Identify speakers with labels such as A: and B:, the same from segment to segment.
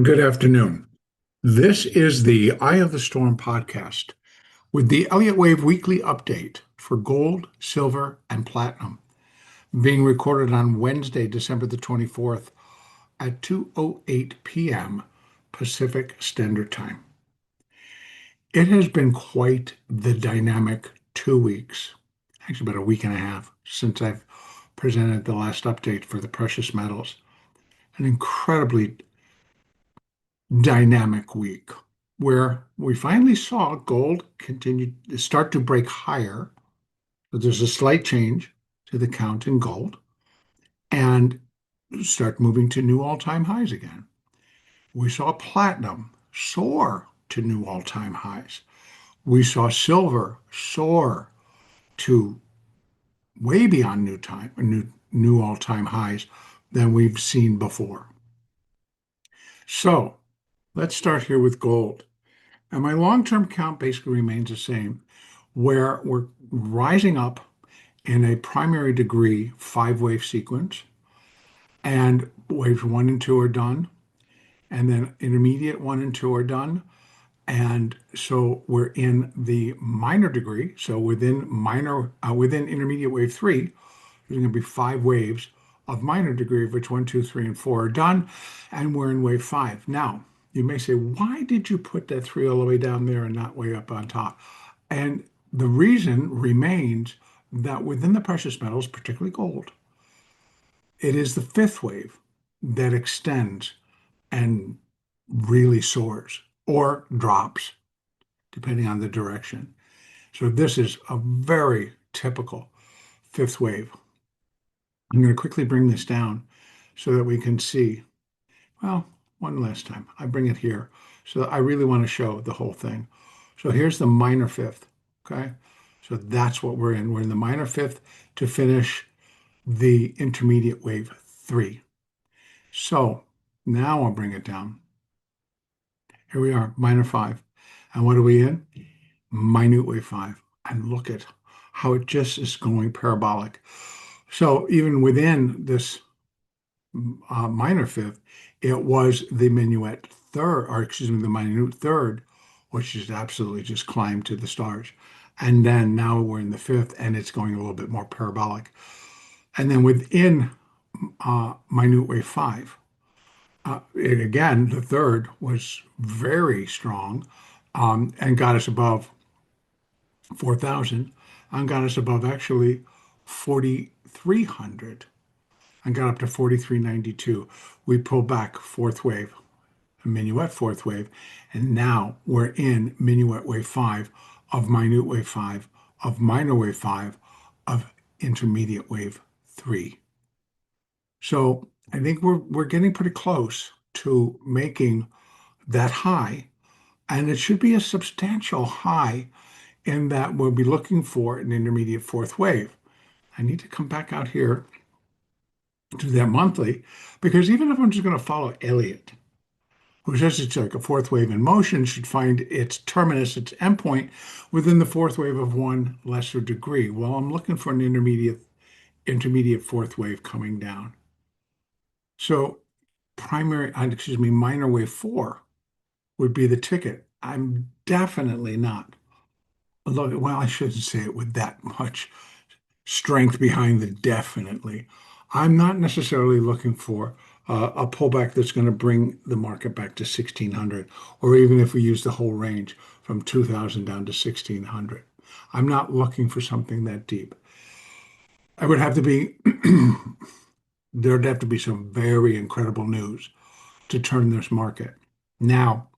A: Good afternoon. This is the Eye of the Storm podcast with the Elliott Wave weekly update for gold, silver, and platinum, being recorded on Wednesday, December the 24th at 2:08 p.m. Pacific Standard Time. It has been quite the dynamic 2 weeks, actually about a week and a half since I've presented the last update for the precious metals. An incredibly dynamic week where we finally saw gold continue to start to break higher. So there's a slight change to the count in gold and start moving to new all-time highs again. We saw platinum soar to new all-time highs. We saw silver soar to way beyond new all-time highs than we've seen before. So let's start here with gold. And my long-term count basically remains the same, where we're rising up in a primary degree 5-wave sequence, and waves 1 and 2 are done, and then intermediate 1 and 2 are done. And so we're in the minor degree. So within intermediate wave 3, there's going to be 5 waves of minor degree, of which 1, 2, 3, and 4 are done, and we're in wave 5. Now, you may say, why did you put that 3 all the way down there and not way up on top? And the reason remains that within the precious metals, particularly gold, it is the 5th wave that extends and really soars or drops, depending on the direction. So this is a very typical 5th wave. I'm going to quickly bring this down so that we can see. Well, one last time. I bring it here. So I really want to show the whole thing. So here's the minor 5th. Okay. So that's what we're in. We're in the minor 5th to finish the intermediate wave 3. So now I'll bring it down. Here we are, minor 5. And what are we in? Minute wave 5. And look at how it just is going parabolic. So even within this minor 5th, it was the minuet 3rd, or excuse me, the minute 3rd, which is absolutely just climbed to the stars. And then now we're in the 5th, and it's going a little bit more parabolic. And then within minute wave 5, again, the 3rd was very strong and got us above 4,000 and got us above actually 4,300 and got up to 4392. We pulled back 4th wave, a minuet 4th wave, and now we're in minuet wave 5 of minute wave 5 of minor wave 5 of intermediate wave 3. So I think we're getting pretty close to making that high, and it should be a substantial high in that we'll be looking for an intermediate 4th wave. I need to come back out here to that monthly, because even if I'm just going to follow Elliott, who says it's like a 4th wave in motion, should find its terminus, its endpoint, within the 4th wave of 1 lesser degree. Well, I'm looking for an intermediate 4th wave coming down. So minor wave 4 would be the ticket. I'm definitely not. Well, I shouldn't say it with that much strength behind the definitely. I'm not necessarily looking for a pullback that's going to bring the market back to 1600, or even if we use the whole range from 2000 down to 1600. I'm not looking for something that deep. I would have to be, there'd have to be some very incredible news to turn this market. Now,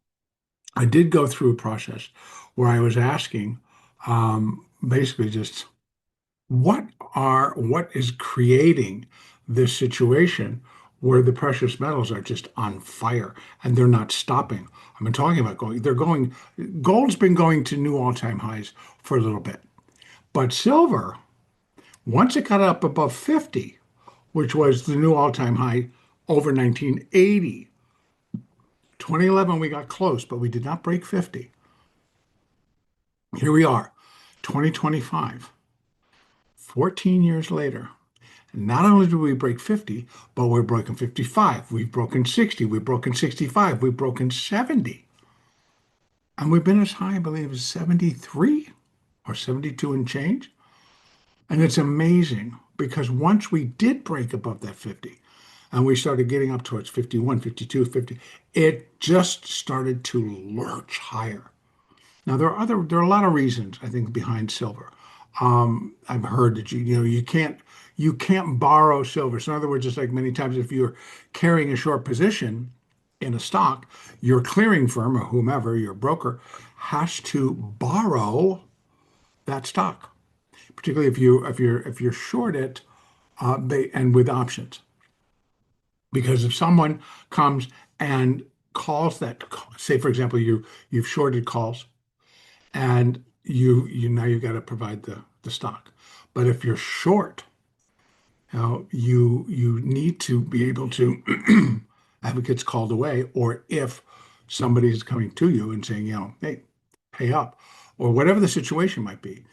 A: I did go through a process where I was asking basically just what is creating this situation where the precious metals are just on fire and they're not stopping. I've been talking about gold's been going to new all-time highs for a little bit. But silver, once it got up above 50, which was the new all-time high over 1980, 2011 we got close, but we did not break 50. Here we are, 2025, 14 years later, Not only did we break 50, but we're broken 55. We've broken 60. We've broken 65. We've broken 70. And we've been as high, I believe, as 73 or 72 and change. And it's amazing because once we did break above that 50 and we started getting up towards 51, 52, 50, it just started to lurch higher. Now there are a lot of reasons I think behind silver. I've heard that you can't borrow silver. So in other words, it's like many times if you're carrying a short position in a stock, your clearing firm or whomever, your broker, has to borrow that stock, particularly if you're short it, and with options. Because if someone comes and calls that, say for example, you've shorted calls and you now you've got to provide the stock. But if you're short, you need to be able to have it gets called away, or if somebody is coming to you and saying, hey, pay up, or whatever the situation might be.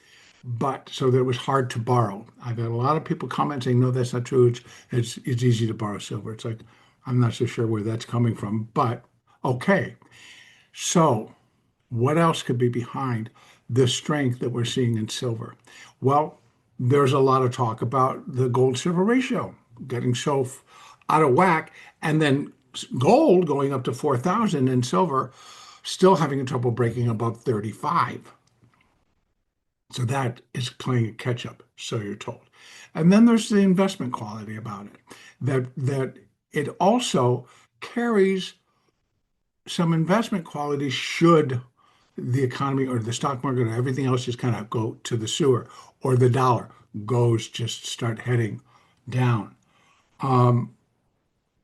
A: But so that it was hard to borrow. I've had a lot of people comment saying, no, that's not true. It's easy to borrow silver. It's like, I'm not so sure where that's coming from, but okay. So what else could be behind the strength that we're seeing in silver? Well, there's a lot of talk about the gold silver ratio getting so out of whack, and then gold going up to 4,000 and silver still having trouble breaking above 35. So that is playing catch up, so you're told. And then there's the investment quality about it, that it also carries some investment quality should the economy or the stock market or everything else just kind of go to the sewer, or the dollar goes just start heading down. Um,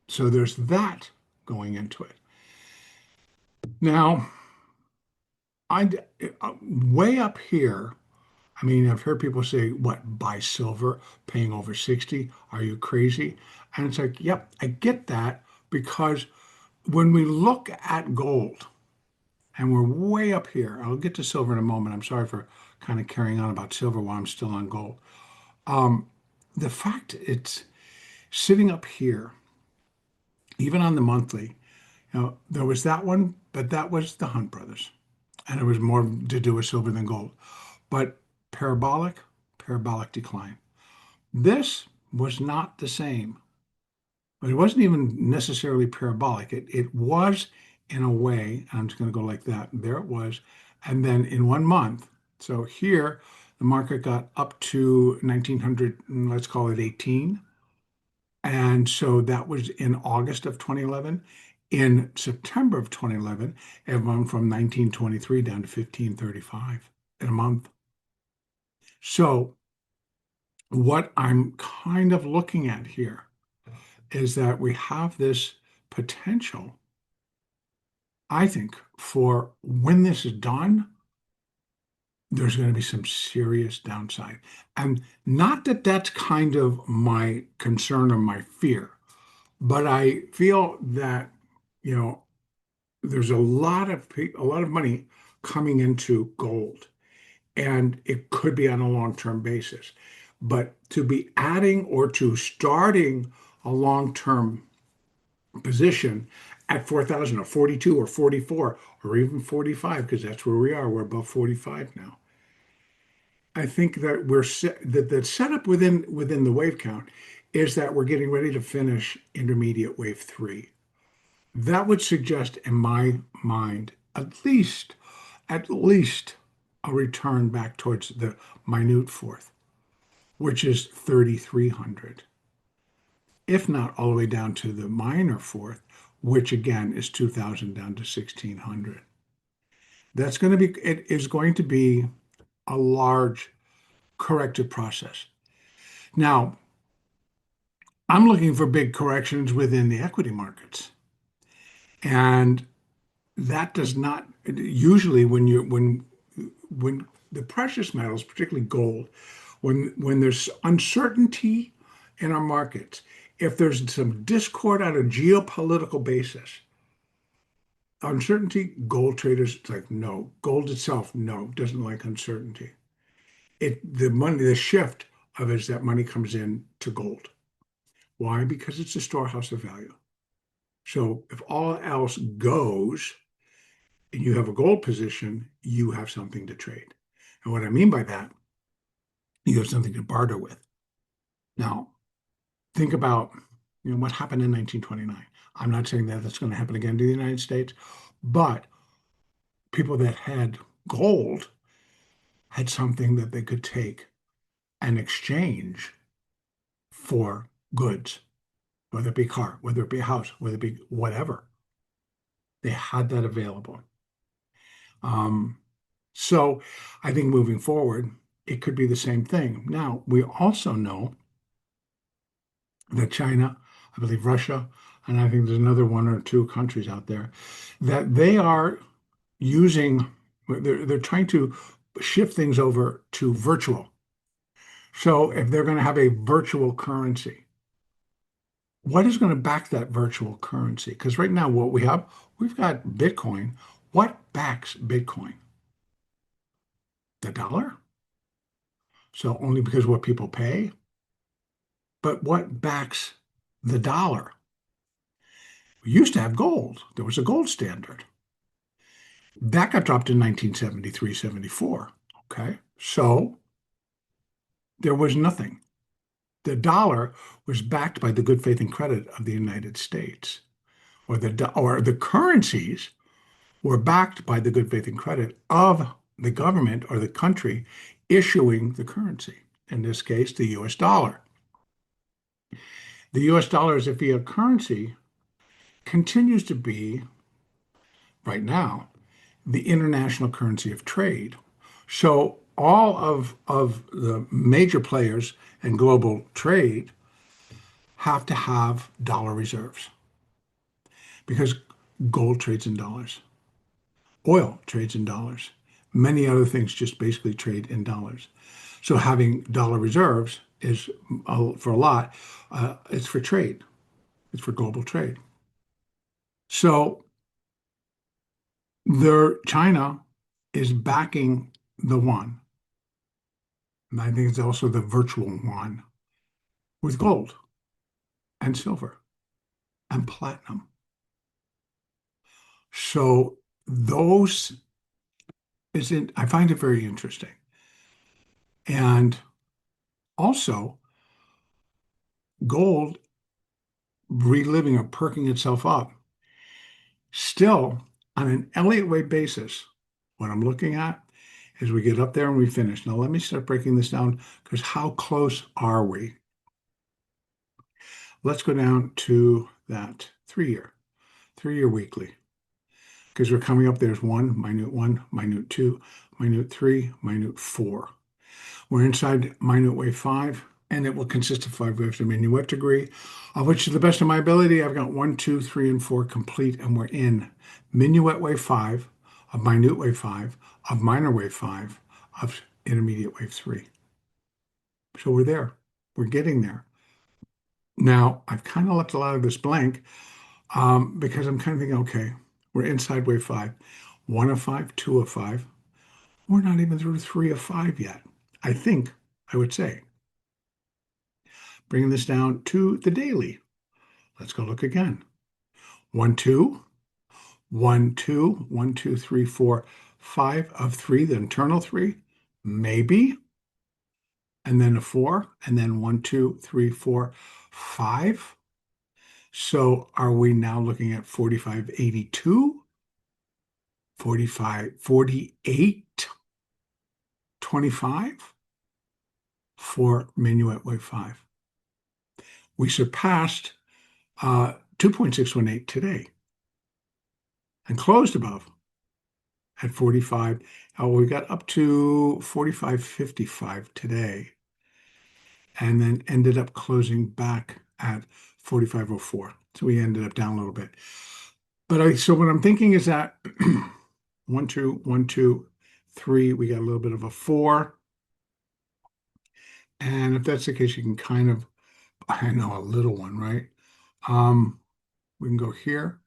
A: so there's that going into it. Now, I way up here. I mean, I've heard people say, "What, buy silver, paying over 60? Are you crazy?" And it's like, yep, I get that because when we look at gold, and we're way up here. I'll get to silver in a moment. I'm sorry for kind of carrying on about silver while I'm still on gold. Um, the fact it's sitting up here, even on the monthly, there was that one, but that was the Hunt brothers, and it was more to do with silver than gold. But parabolic, parabolic decline. This was not the same, but it wasn't even necessarily parabolic. It was in a way, and I'm just going to go like that. There it was. And then in 1 month, so here the market got up to 1900, let's call it 18. And so that was in August of 2011. In September of 2011, it went from 1923 down to 1535 in a month. So what I'm kind of looking at here is that we have this potential, I think, for when this is done, there's going to be some serious downside. And not that that's kind of my concern or my fear, but I feel that, you know, there's a lot of money coming into gold, and it could be on a long-term basis. But to be adding or to starting a long-term position at 4,000 or 42 or 44 or even 45, because that's where we are. We're above 45 now. I think that that the setup within the wave count is that we're getting ready to finish intermediate wave three. That would suggest, in my mind, at least a return back towards the minute fourth, which is 3,300, if not all the way down to the minor fourth, which again is 2,000 down to 1,600. It is going to be a large corrective process. Now, I'm looking for big corrections within the equity markets. And that does not usually when the precious metals, particularly gold, when there's uncertainty in our markets, if there's some discord on a geopolitical basis, uncertainty, gold traders, it's like, no. Gold itself, no, doesn't like uncertainty. The shift of it is that money comes in to gold. Why? Because it's a storehouse of value. So if all else goes and you have a gold position, you have something to trade. And what I mean by that, you have something to barter with. Now, think about what happened in 1929. I'm not saying that that's going to happen again to the United States, but people that had gold had something that they could take and exchange for goods, whether it be a car, whether it be a house, whether it be whatever. They had that available. Um, so I think moving forward, it could be the same thing. Now, we also know that China, I believe Russia, and I think there's another one or two countries out there that they are using, they're trying to shift things over to virtual. So if they're going to have a virtual currency, what is going to back that virtual currency? Because right now, what we have, we've got Bitcoin. What backs Bitcoin? The dollar? So only because what people pay? But what backs the dollar? We used to have gold. There was a gold standard. That got dropped in 1973, 74. Okay. So there was nothing. The dollar was backed by the good faith and credit of the United States, or the currencies were backed by the good faith and credit of the government or the country issuing the currency. In this case, the US dollar. The US dollar as a fiat currency continues to be, right now, the international currency of trade. So all of the major players in global trade have to have dollar reserves because gold trades in dollars, oil trades in dollars, many other things just basically trade in dollars. So having dollar reserves is for a lot, it's for trade, it's for global trade. So China is backing the yuan, and I think it's also the virtual yuan with gold and silver and platinum. So those I find it very interesting. And also gold reliving or perking itself up still on an Elliott wave basis. What I'm looking at is we get up there and we finish. Now let me start breaking this down because how close are we? Let's go down to that 3-year weekly, because we're coming up. There's 1, minute 2, minute 3, minute 4. We're inside minute wave 5, and it will consist of 5 waves of minuet degree, of which, to the best of my ability, I've got 1, 2, 3, and 4 complete, and we're in minuet wave 5, of minute wave 5, of minor wave 5, of intermediate wave 3. So we're there. We're getting there. Now, I've kind of left a lot of this blank because I'm kind of thinking, okay, we're inside wave 5, 1 of 5, 2 of 5. We're not even through 3 of 5 yet, I think, I would say. Bringing this down to the daily. Let's go look again. 1, 2, 1, 2, 1, 2, 3, 4, 5 of 3, the internal 3, maybe, and then a 4, and then 1, 2, 3, 4, 5. So are we now looking at 45.82, 45, 48, 25 for minuet wave 5? We surpassed 2.618 today and closed above at 45. We got up to 45.55 today and then ended up closing back at 45.04. So we ended up down a little bit. But so what I'm thinking is that 1, 2, 1, 2, 3, we got a little bit of a 4. And if that's the case, you can kind of, I know, a little one, right? We can go here.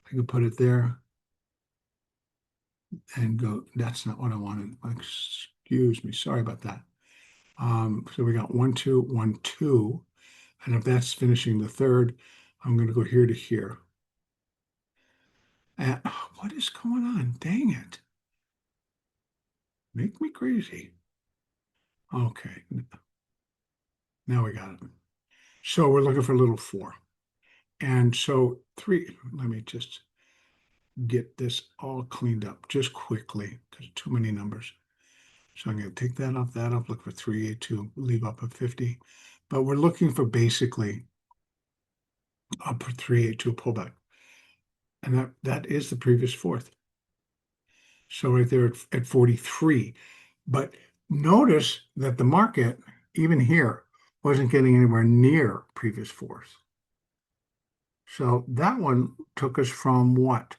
A: I can put it there and go. That's not what I wanted. Excuse me. Sorry about that. So we got 1, 2, 1, 2. And if that's finishing the third, I'm going to go here to here. And what is going on? Dang it. Make me crazy. Okay. Now we got it. So we're looking for little 4. And so 3, let me just get this all cleaned up just quickly because too many numbers. So I'm going to take that off, look for 382, leave up a 50. But we're looking for basically up for 382 pullback. And that is the previous fourth. So right there at 43. But notice that the market, even here, wasn't getting anywhere near previous fourth. So that one took us from what?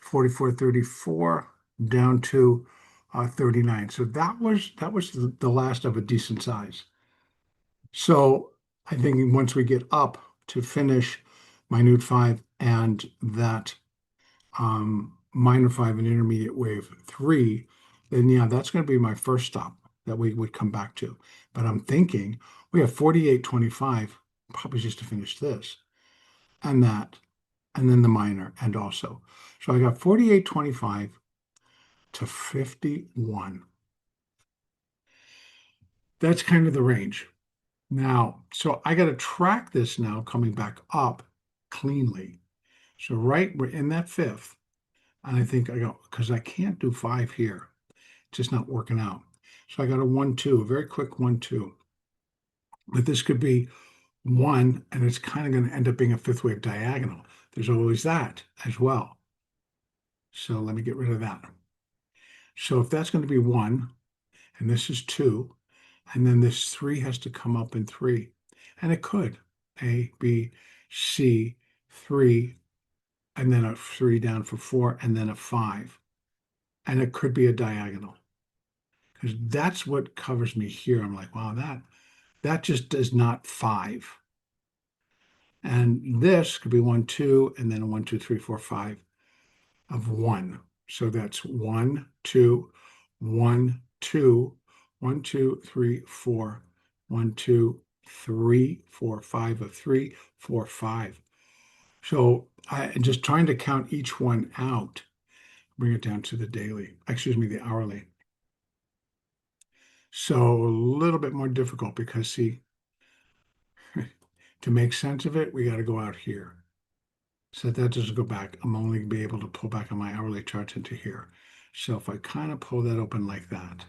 A: 44.34 down to 39. So that was the last of a decent size. So I think once we get up to finish minute 5 and that minor 5 and intermediate wave 3, then yeah, that's going to be my first stop that we would come back to. But I'm thinking we have 48.25 probably just to finish this and that, and then the minor and also. So I got 48.25 to 51. That's kind of the range. Now, so I got to track this now coming back up cleanly. So we're in that fifth. And I think I go, because I can't do 5 here. It's just not working out. So I got a 1-2, a very quick 1-2. But this could be 1, and it's kind of going to end up being a fifth wave diagonal. There's always that as well. So let me get rid of that. So if that's going to be 1, and this is 2, and then this 3 has to come up in 3. And it could. A, B, C, 3, and then a 3 down for 4, and then a 5. And it could be a diagonal. Because that's what covers me here. I'm like, wow, that just does not 5. And this could be 1, 2, and then a 1, 2, 3, 4, 5 of 1. So that's 1, 2, 1, 2, 1, 2, 3, 4, 1, 2, 3, 4, 5 of 3, 4, 5. So I'm just trying to count each one out, bring it down to the daily, excuse me, the hourly. So a little bit more difficult because see, to make sense of it, we got to go out here. So that doesn't go back. I'm only going to be able to pull back on my hourly charts into here. So if I kind of pull that open like that,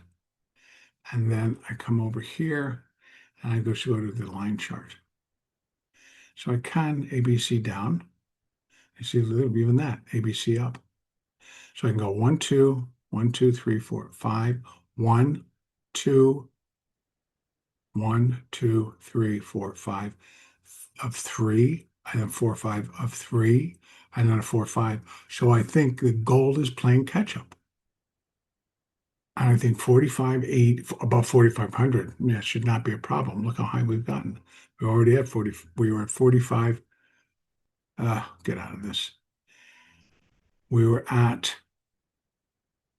A: and then I come over here and I go to the line chart. So I can ABC down. You see a little even that, ABC up. So I can go 1, 2, 1, 2, 3, 4, 5, 1, 2, 1, 2, 3, 4, 5 of 3, and then 4, 5 of 3, and then a 4, 5. So I think the gold is playing catch up. And I think 45.8 above 4,500, yeah, should not be a problem. Look how high we've gotten. We already had 40. We were at 45. Get out of this. We were at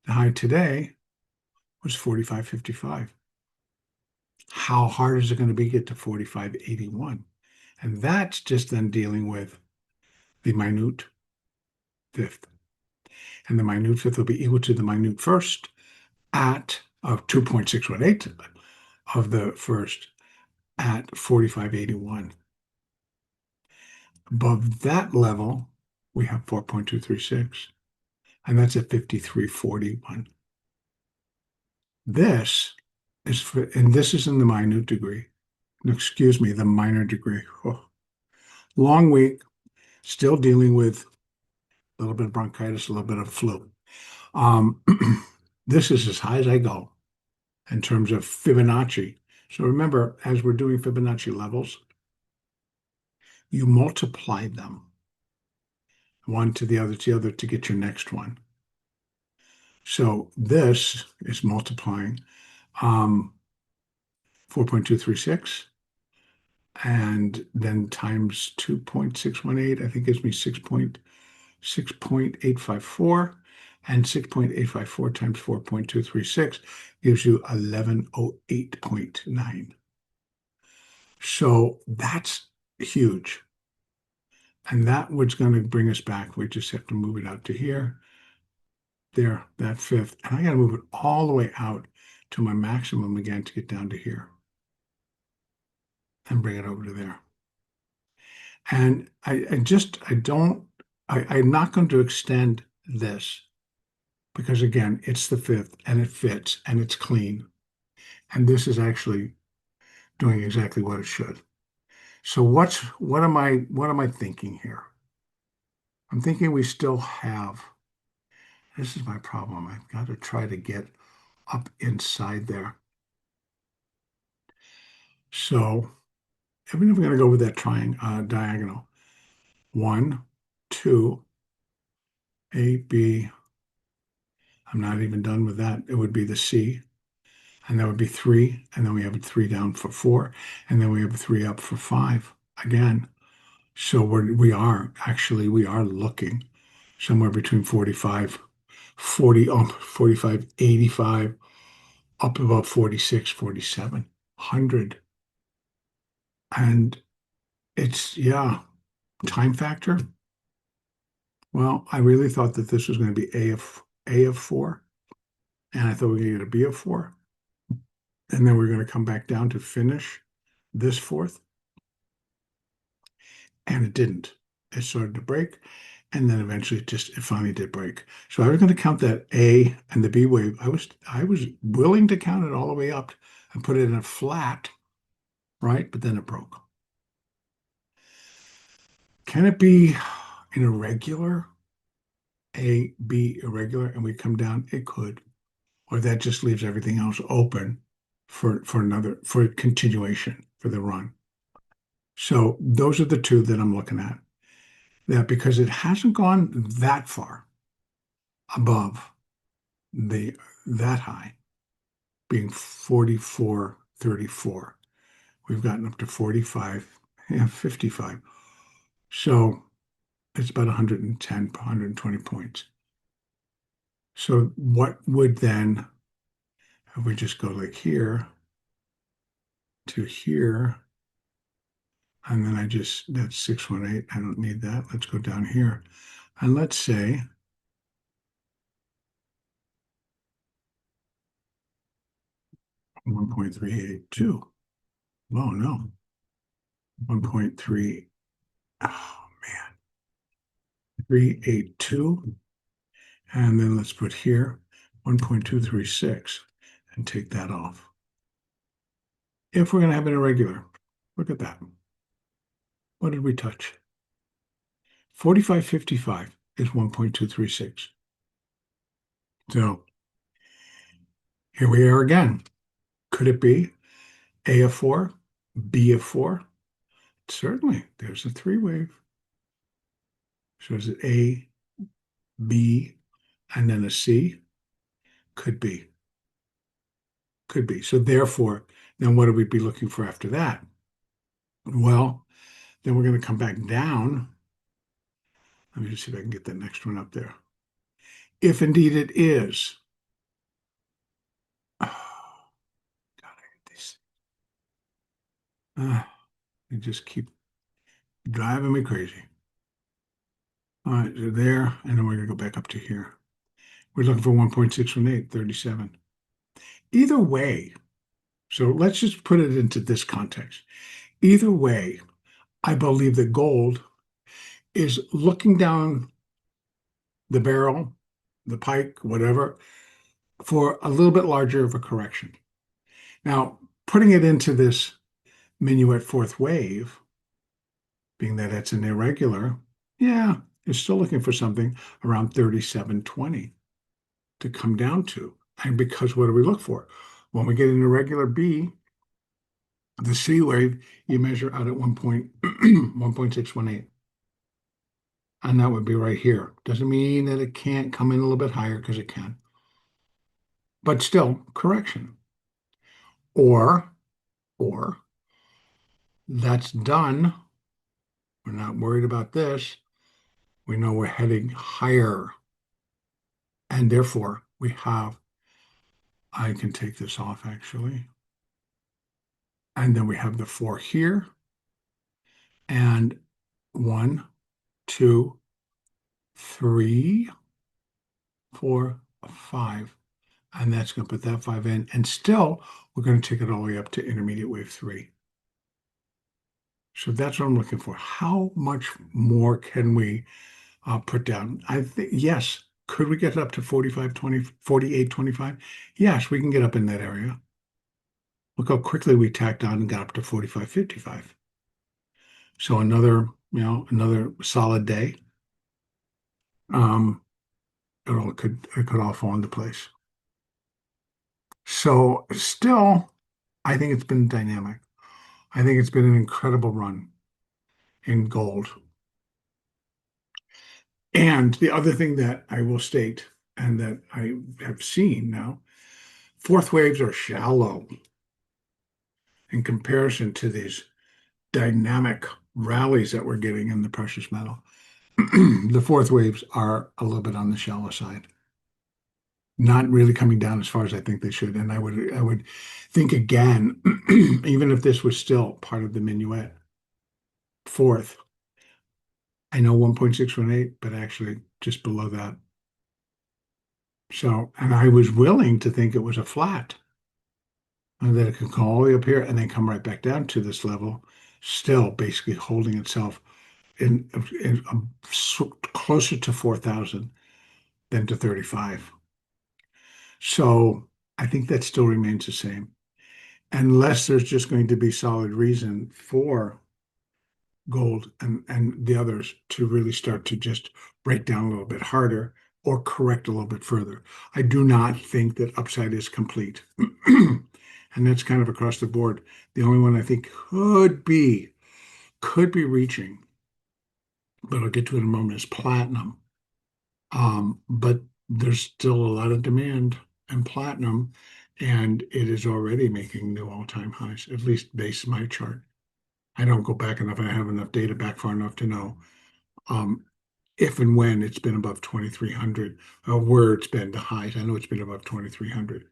A: the high today was 45.55. How hard is it going to be to get to 45.81? And that's just then dealing with the minute fifth. And the minute fifth will be equal to the minute first at 2.618 of the first at 45.81. Above that level, we have 4.236, and that's at 53.41. This is and this is in the minute degree. Excuse me, the minor degree. Oh. Long week, still dealing with a little bit of bronchitis, a little bit of flu. This is as high as I go in terms of Fibonacci. So remember, as we're doing Fibonacci levels, you multiply them one to the other to get your next one. So this is multiplying 4.236 and then times 2.618, I think gives me 6.854, and 6.854 times 4.236 gives you 1108.9. So that's huge. And that was going to bring us back. We just have to move it out to here, there, that fifth. And I got to move it all the way out to my maximum again to get down to here and bring it over to there. And I'm not going to extend this because again, it's the fifth and it fits and it's clean. And this is actually doing exactly what it should. So what am I thinking here? I'm thinking we still have, this is my problem. I've got to try to get up inside there. So even if we're going to go with that diagonal, 1, 2, A, B, I'm not even done with that. It would be the C, and that would be 3, and then we have a 3 down for 4, and then we have a 3 up for 5 again. So we are looking somewhere between 45, 85, up about 46, 4,700. And it's, yeah, time factor. Well, I really thought that this was going to be A of 4, and I thought we were going to get a B of 4. And then we're going to come back down to finish this fourth. And it didn't. It started to break. And then eventually it finally did break. So I was going to count that A and the B wave. I was willing to count it all the way up and put it in a flat, right? But then it broke. Can it be an irregular? A, B, irregular, and we come down? It could. Or that just leaves everything else open for continuation for the run. So those are the two that I'm looking at. That because it hasn't gone that far above that high, being 44.34. We've gotten up to 45, 55. So it's about 110, 120 points. So what would then, if we just go like here to here, and then that's 618. I don't need that. Let's go down here. And let's say 1.382. Oh, no. 1.3. Oh, man. 382. And then let's put here 1.236 and take that off. If we're going to have an irregular, look at that. What did we touch? 45.55 is 1.236. So here we are again. Could it be A of 4, B of 4? Certainly, there's a 3 wave. So is it A, B, and then a C? Could be. Could be. So therefore, then what do we be looking for after that? Well, then we're going to come back down. Let me just see if I can get that next one up there. If indeed it is. Oh, God, I hate these. They just keep driving me crazy. All right, so there, and then we're going to go back up to here. We're looking for 1.618, 37. Either way, so let's just put it into this context. Either way, I believe that gold is looking down the barrel, the pike, whatever, for a little bit larger of a correction. Now, putting it into this minuet fourth wave, being that it's an irregular, yeah, you're still looking for something around 37.20 to come down to. And because what do we look for? When we get an irregular B, the C wave, you measure out at 1.618. And that would be right here. Doesn't mean that it can't come in a little bit higher because it can. But still, correction. Or that's done. We're not worried about this. We know we're heading higher. And therefore, I can take this off actually. And then we have the 4 here. And 1, 2, 3, 4, 5. And that's going to put that 5 in. And still, we're going to take it all the way up to intermediate wave 3. So that's what I'm looking for. How much more can we put down? I think, yes. Could we get it up to 45.20, 48.25? Yes, we can get up in that area. Look how quickly we tacked on and got up to 45.55. So another solid day. Um, it could all fall into place. So still, I think it's been dynamic. I think it's been an incredible run in gold. And the other thing that I will state, and that I have seen now, fourth waves are shallow in comparison to these dynamic rallies that we're getting in the precious metal. The fourth waves are a little bit on the shallow side, not really coming down as far as I think they should. And I would think again, even if this was still part of the minuet, fourth, I know 1.618, but actually just below that. So, and I was willing to think it was a flat, and that it could come all the way up here and then come right back down to this level, still basically holding itself in closer to 4,000 than to 35. So I think that still remains the same, unless there's just going to be solid reason for gold and the others to really start to just break down a little bit harder or correct a little bit further. I do not think that upside is complete. And that's kind of across the board. The only one I think could be reaching, but I'll get to it in a moment, is platinum. But there's still a lot of demand in platinum, and it is already making new all-time highs, at least based on my chart. I don't go back enough. I have enough data back far enough to know if and when it's been above 2,300, where it's been the highs. I know it's been above 2,300,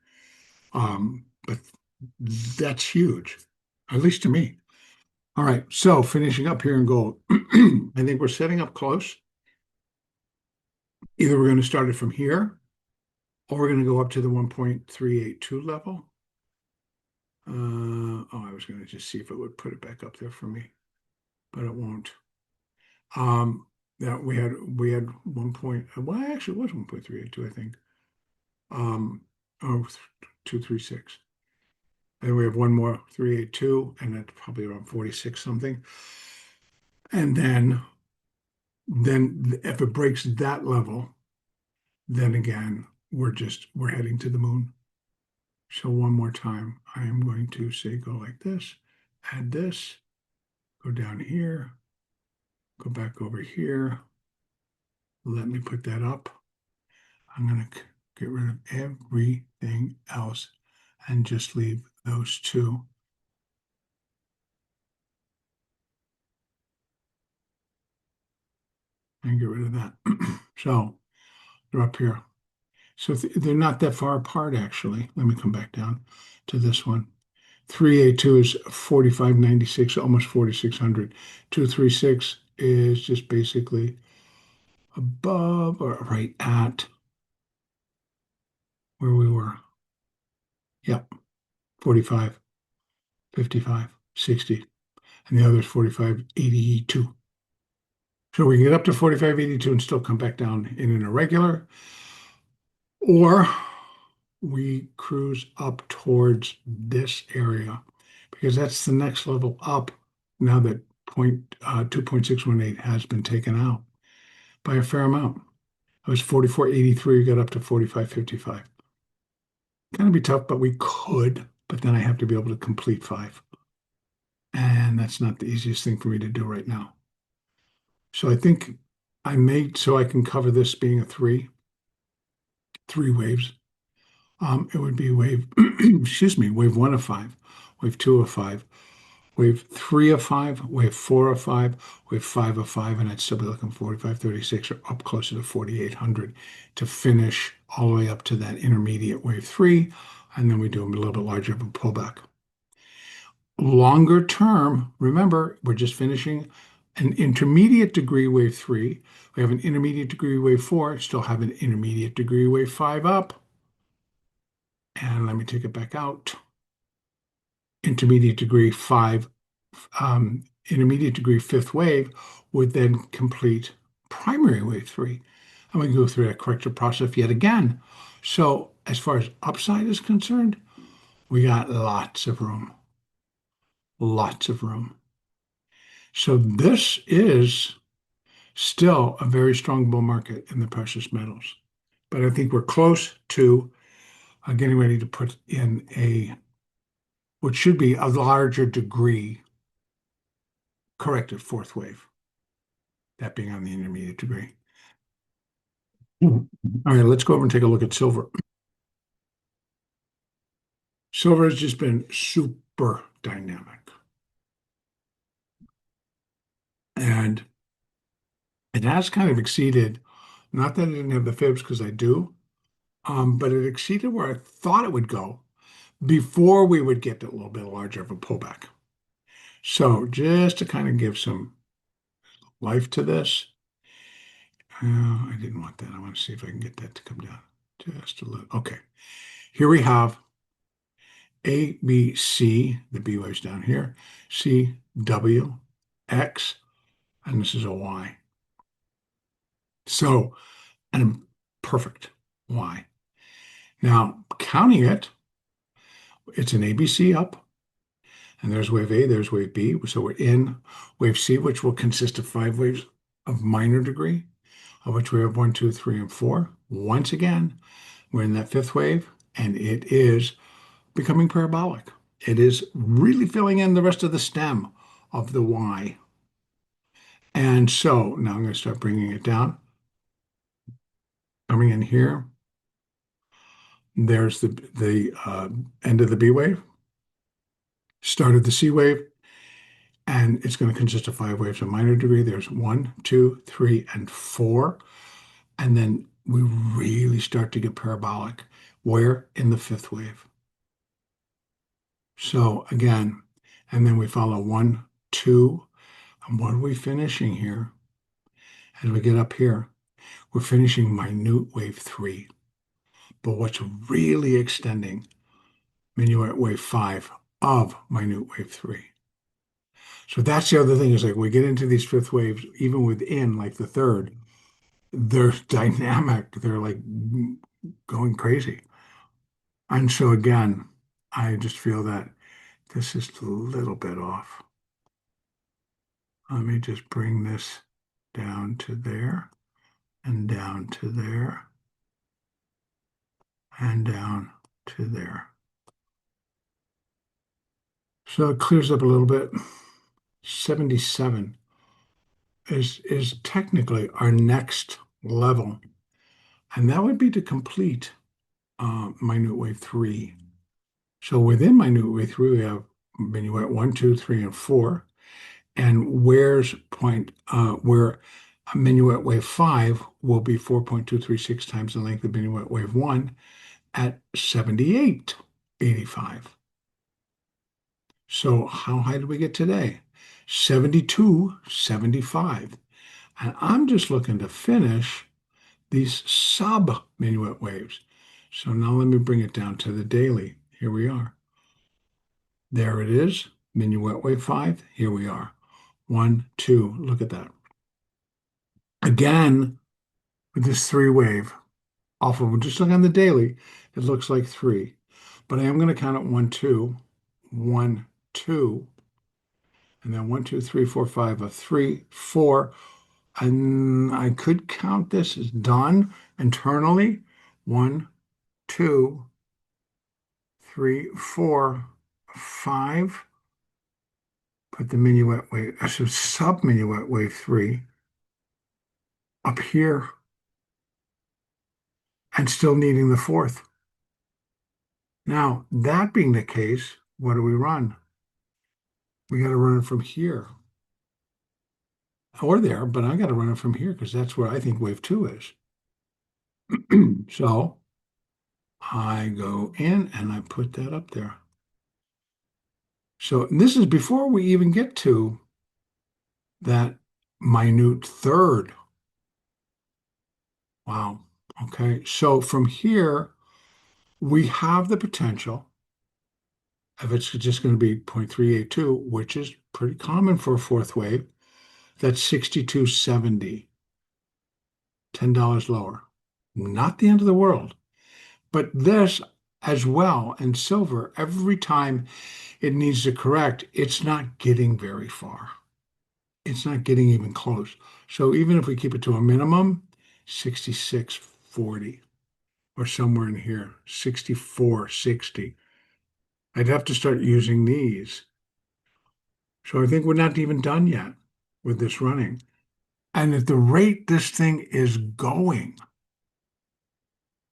A: but that's huge, at least to me. All right, so finishing up here in gold, I think we're setting up close. Either we're going to start it from here, or we're going to go up to the 1.382 level. I was going to just see if it would put it back up there for me, but it won't. That we had 1 point. Well, actually, it was 1.382, I think. 236. And we have one more 382, and that's probably around 46 something. And then if it breaks that level, then again, we're heading to the moon. So one more time, I am going to say go like this, add this, go down here, go back over here. Let me put that up. I'm going to get rid of everything else and just leave those two. And get rid of that. So they're up here. So they're not that far apart, actually. Let me come back down to this one. 382 is 4596, almost 4600. 236 is just basically above or right at where we were. Yep, 45, 55, 60. And the other is 4582. So we can get up to 4582 and still come back down in an irregular, or we cruise up towards this area, because that's the next level up now that 2.618 has been taken out by a fair amount. It was 44.83, got up to 45.55. Going to be tough, but we could, but then I have to be able to complete 5. And that's not the easiest thing for me to do right now. So I think so I can cover this being a 3 waves. It would be wave, excuse me, wave 1 of 5, wave 2 of 5, wave 3 of 5, wave 4 of 5, wave 5 of 5, and I'd still be looking 4536 or up closer to 4800 to finish all the way up to that intermediate wave 3, and then we do a little bit larger of a pullback. Longer term, remember, we're just finishing an intermediate degree wave 3. We have an intermediate degree wave 4, still have an intermediate degree wave 5 up. And let me take it back out. Intermediate degree 5, intermediate degree fifth wave would then complete primary wave 3. And we go through that corrective process yet again. So as far as upside is concerned, we got lots of room. Lots of room. So this is still a very strong bull market in the precious metals. But I think we're close to getting ready to put in what should be a larger degree corrective fourth wave, that being on the intermediate degree. All right, let's go over and take a look at silver. Silver has just been super dynamic. And it has kind of exceeded, not that I didn't have the fibs because I do, but it exceeded where I thought it would go before we would get a little bit larger of a pullback. So just to kind of give some life to this, I didn't want that. I want to see if I can get that to come down just a little. Okay, here we have A, B, C, the B wave's down here, C, W, X, and this is a Y. So, and perfect Y. Now, counting it, it's an ABC up, and there's wave A, there's wave B. So we're in wave C, which will consist of 5 waves of minor degree, of which we have 1, 2, 3, and 4. Once again, we're in that 5th wave, and it is becoming parabolic. It is really filling in the rest of the stem of the Y. And so now I'm going to start bringing it down. Coming in here. There's the end of the B wave, start of the C wave, and it's going to consist of 5 waves of minor degree. There's 1, 2, 3, and 4. And then we really start to get parabolic. Where? In the 5th wave. So again, and then we follow 1, 2, and what are we finishing here? As we get up here, we're finishing minute wave 3. But what's really extending, minuet wave 5 of minute wave 3. So that's the other thing is like we get into these 5th waves, even within like the 3rd, they're dynamic. They're like going crazy. And so again, I just feel that this is a little bit off. Let me just bring this down to there and down to there and down to there. So it clears up a little bit. 77 is technically our next level. And that would be to complete minute wave 3. So within minute wave 3, we have minuet 1, 2, 3, and 4. And where minuet wave 5 will be 4.236 times the length of minuet wave 1 at 78.85. So how high did we get today? 72.75. And I'm just looking to finish these sub-minuet waves. So now let me bring it down to the daily. Here we are. There it is, minuet wave 5. Here we are. 1, 2, look at that. Again, with this 3 wave, off of just look on the daily, it looks like 3. But I am going to count it 1, 2, 1, 2, and then 1, 2, 3, 4, 5, a 3, 4. And I could count this as done internally. 1, 2, 3, 4, 5. Put the minuet wave, so sub-minuet wave 3 up here, and still needing the 4th. Now, that being the case, what do we run? We got to run it from here. Or there, but I got to run it from here because that's where I think wave 2 is. So I go in and I put that up there. So this is before we even get to that minute third. Wow. Okay. So from here, we have the potential, if it's just going to be 0.382, which is pretty common for a fourth wave, that's 62.70, $10 lower. Not the end of the world. But this as well, and silver, every time it needs to correct, it's not getting very far. It's not getting even close. So even if we keep it to a minimum, 66.40 or somewhere in here, 64.60, I'd have to start using these. So I think we're not even done yet with this running. And at the rate this thing is going,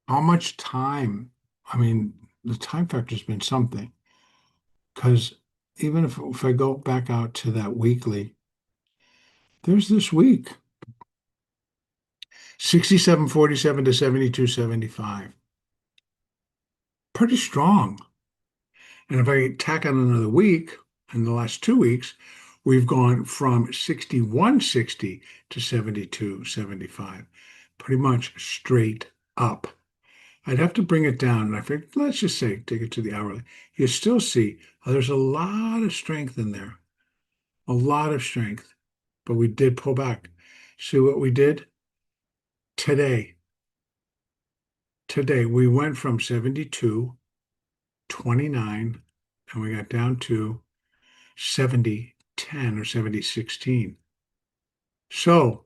A: how much time? I mean, the time factor's been something. Because even if I go back out to that weekly, there's this week 67.47 to 72.75. Pretty strong. And if I tack on another week, in the last 2 weeks, we've gone from 61.60 to 72.75. Pretty much straight up. I'd have to bring it down. And I think, let's just say, take it to the hourly. You still see there's a lot of strength in there. A lot of strength. But we did pull back. See what we did? Today. Today, we went from 72.29 and we got down to 70.10 or 70.16. So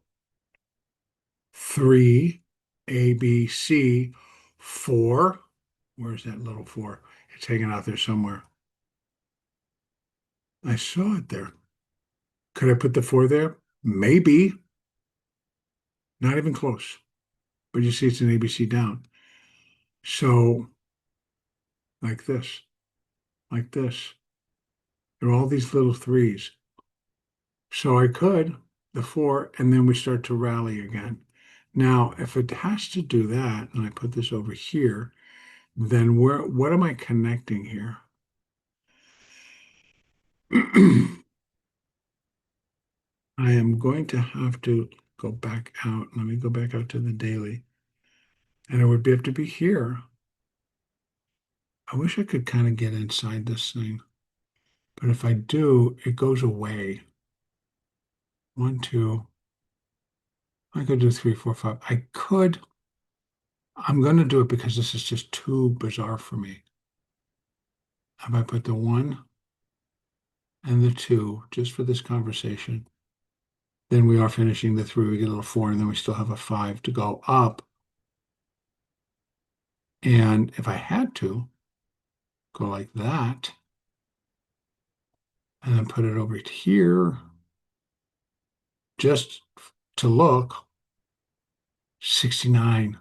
A: 3, A, B, C, 4. Where's that little 4? It's hanging out there somewhere. I saw it there. Could I put the 4 there? Maybe. Not even close. But you see it's an ABC down. So like this, like this. There are all these little 3s. So I could, the 4, and then we start to rally again. Now, if it has to do that, and I put this over here, then what am I connecting here? I am going to have to go back out. Let me go back out to the daily. And it would have to be here. I wish I could kind of get inside this thing. But if I do, it goes away. 1, 2. I could do 3, 4, 5. I could. I'm going to do it because this is just too bizarre for me. If I put the 1 and the 2 just for this conversation, then we are finishing the 3. We get a little 4, and then we still have a 5 to go up. And if I had to go like that, and then put it over here, just to look, 69.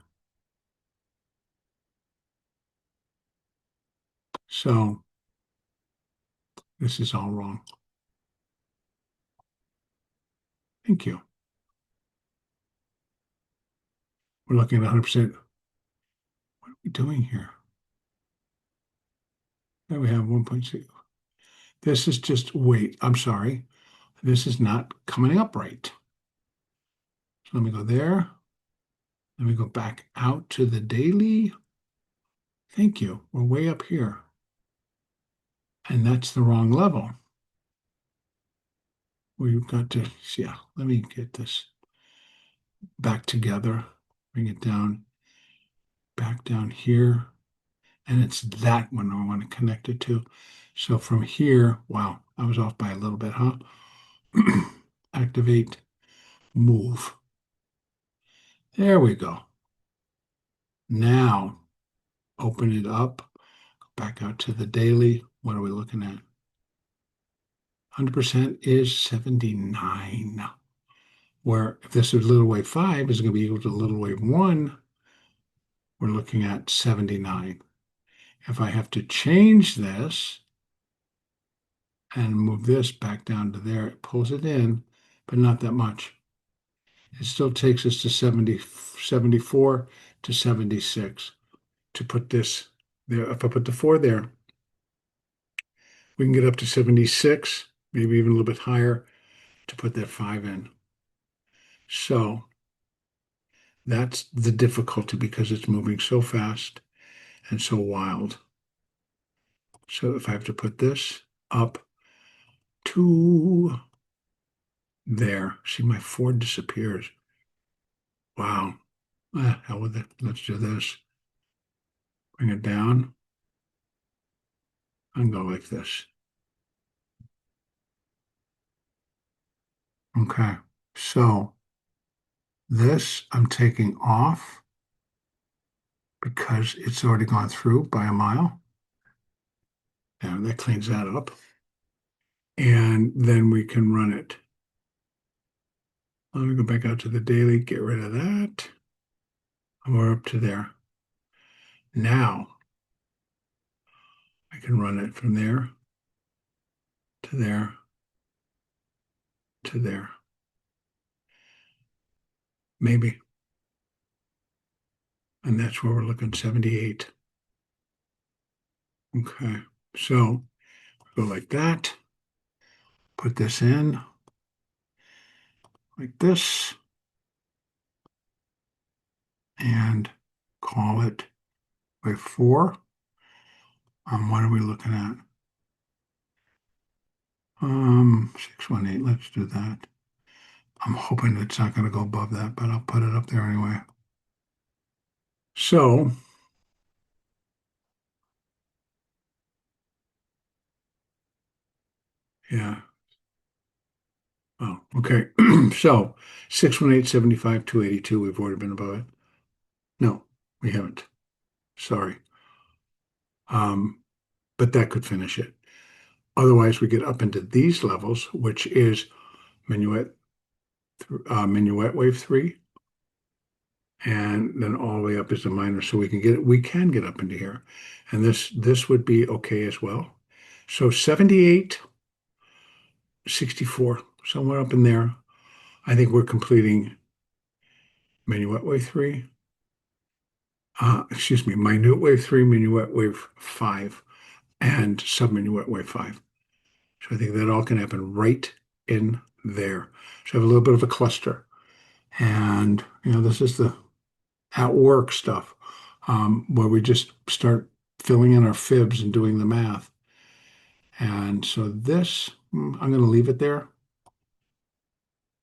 A: So this is all wrong. Thank you. We're looking at 100%. What are we doing here? Then we have 1.6. This is just, wait, I'm sorry. This is not coming up right. So let me go there. Let me go back out to the daily. Thank you. We're way up here. And that's the wrong level. We've got to, yeah, let me get this back together. Bring it down, back down here. And it's that one I want to connect it to. So from here, wow, I was off by a little bit, huh? Activate, move. There we go. Now, open it up, go back out to the daily. What are we looking at? 100% is 79. Where if this is little wave 5 is going to be equal to little wave 1, we're looking at 79. If I have to change this and move this back down to there, it pulls it in, but not that much. It still takes us to 74 to 76 to put this there. If I put the 4 there, we can get up to 76, maybe even a little bit higher to put that 5 in. So that's the difficulty because it's moving so fast and so wild. So if I have to put this up to there, see my 4 disappears. Wow. Hell with it. Let's do this. Bring it down and go like this. Okay. So this I'm taking off because it's already gone through by a mile. And that cleans that up. And then we can run it. Let me go back out to the daily, get rid of that. And we're up to there. Now I can run it from there to there to there. Maybe. And that's where we're looking 78. Okay. So go like that. Put this in like this and call it wave 4. What are we looking at? 618. Let's do that. I'm hoping it's not going to go above that, but I'll put it up there anyway. So yeah. Oh, okay. So 618.75, 282. We've already been above it. No, we haven't. Sorry. Um, but that could finish it. Otherwise, we get up into these levels, which is minuet, minuet wave 3, and then all the way up is the minor. So we can get up into here, and this would be okay as well. So 78, 64, somewhere up in there. I think we're completing minuet wave 3. Excuse me, minute wave 3, minuet wave 5, and subminuet wave 5. So I think that all can happen right in there. So I have a little bit of a cluster. And, this is the at work stuff, where we just start filling in our fibs and doing the math. And so this, I'm going to leave it there.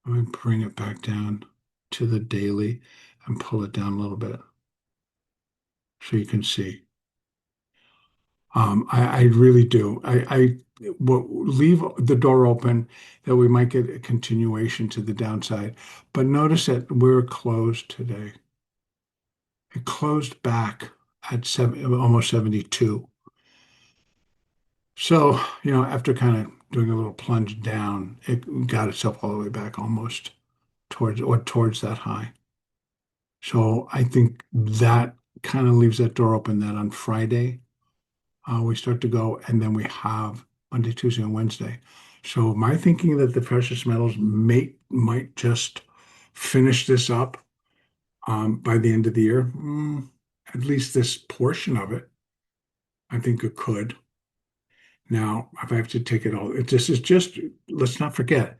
A: I'm going to bring it back down to the daily and pull it down a little bit so you can see. I really do. I will leave the door open that we might get a continuation to the downside. But notice that we're closed today. It closed back at almost 72. So, after kind of doing a little plunge down, it got itself all the way back almost towards that high. So I think that kind of leaves that door open that on Friday, we start to go, and then we have Monday, Tuesday, and Wednesday. So my thinking that the precious metals might just finish this up by the end of the year, at least this portion of it, I think it could. Now, if I have to take it all, this is just, let's not forget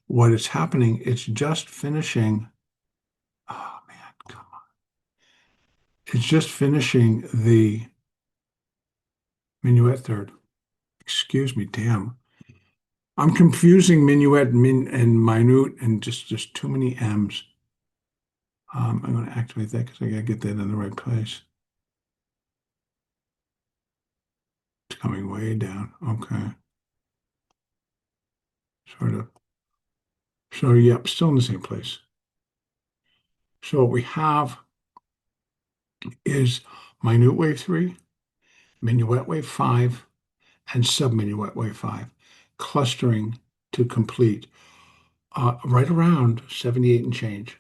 A: what is happening. It's just finishing. Oh man, come on. It's just finishing the minuet third. Excuse me, damn. I'm confusing minuet and minute and just too many M's. I'm going to activate that because I got to get that in the right place. It's coming way down. Okay. Sort of. So, yep, still in the same place. So what we have is minute wave 3, minuet wave 5, and subminuet wave 5, clustering to complete right around 78 and change.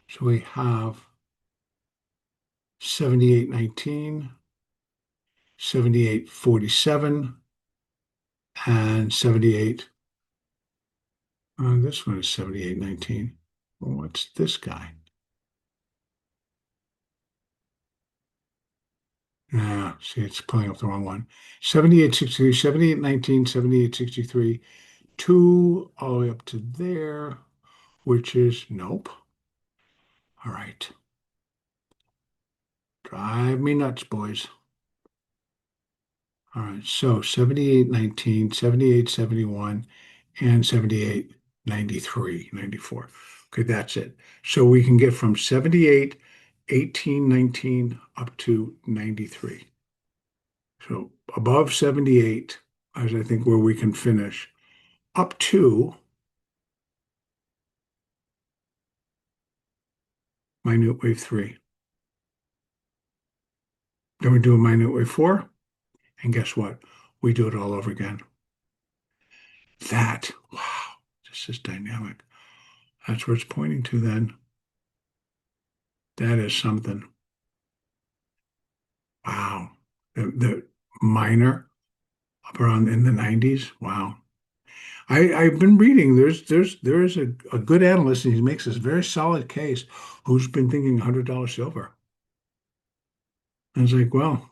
A: So we have 78.19, 78.47, and 78. This one is 78.19. Well, what's this guy? See, it's pulling up the wrong one. 78.63, 78.19, 78.63, 2 all the way up to there, which is nope. All right. Drive me nuts, boys. All right. So 78.19, 78.71, and 78.93, 94. Okay, that's it. So we can get from 78, 18, 19 up to 93. So above 78 is I think where we can finish up to minute wave 3. Then we do a minute wave 4, and guess what? We do it all over again. That, wow, this is dynamic. That's where it's pointing to then. That is something. Wow. The minor up around in the 90s. Wow. I've been reading. There is a good analyst, and he makes this very solid case who's been thinking $100 silver. And it's like, well,